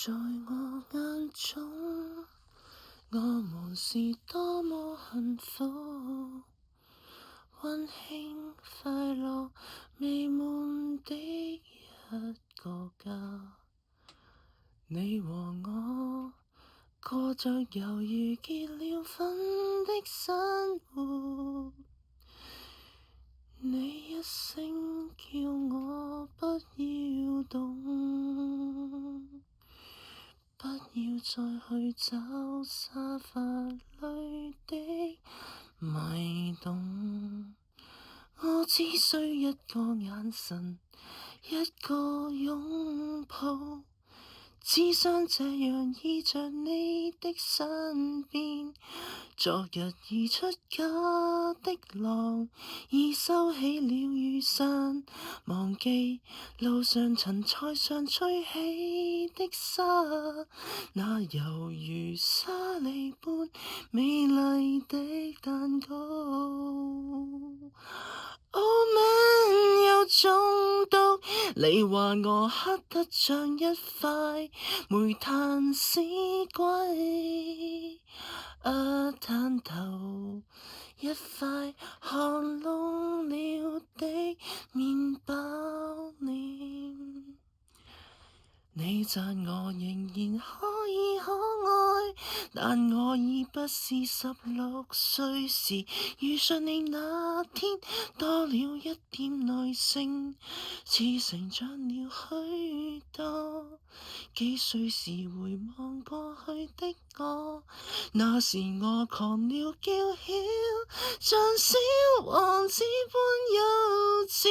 在我眼中，我們是多麼幸福，溫馨快樂美滿的一個家。你和我過着猶如結了婚的生活，你一聲叫我不要動，不要再去找沙發裡的迷動，我只需一個眼神，一個擁抱，只想這樣依着你的身邊。昨日已出嫁的郎，已收起了雨傘，忘記路上塵塞上吹起的沙，那猶如沙粒般美麗的蛋糕。Oh man， 有種毒，你話我黑得像一塊煤炭絲龜，彈頭一塊看燶了的麵包臉。你讚我仍然可以可愛，但我已不是16歲時遇上你那天，多了一點耐性，似成長了許多。幾歲時回望過去的我，那時我狂了叫囂，像小王子般幼稚，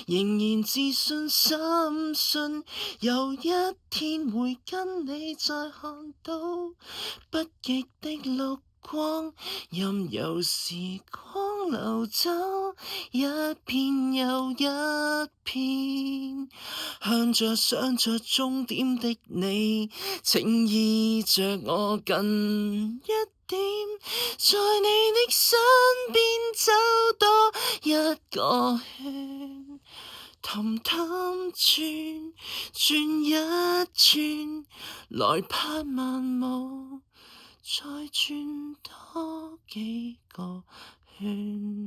仍然自信深信有一天會跟你再看到北極的綠光，任由時光流走一片又一片，向着想着終點的你，請依着我近一點，在你的身邊走多一個圈，氹氹轉轉一轉，來拍慢舞，再轉多幾個圈。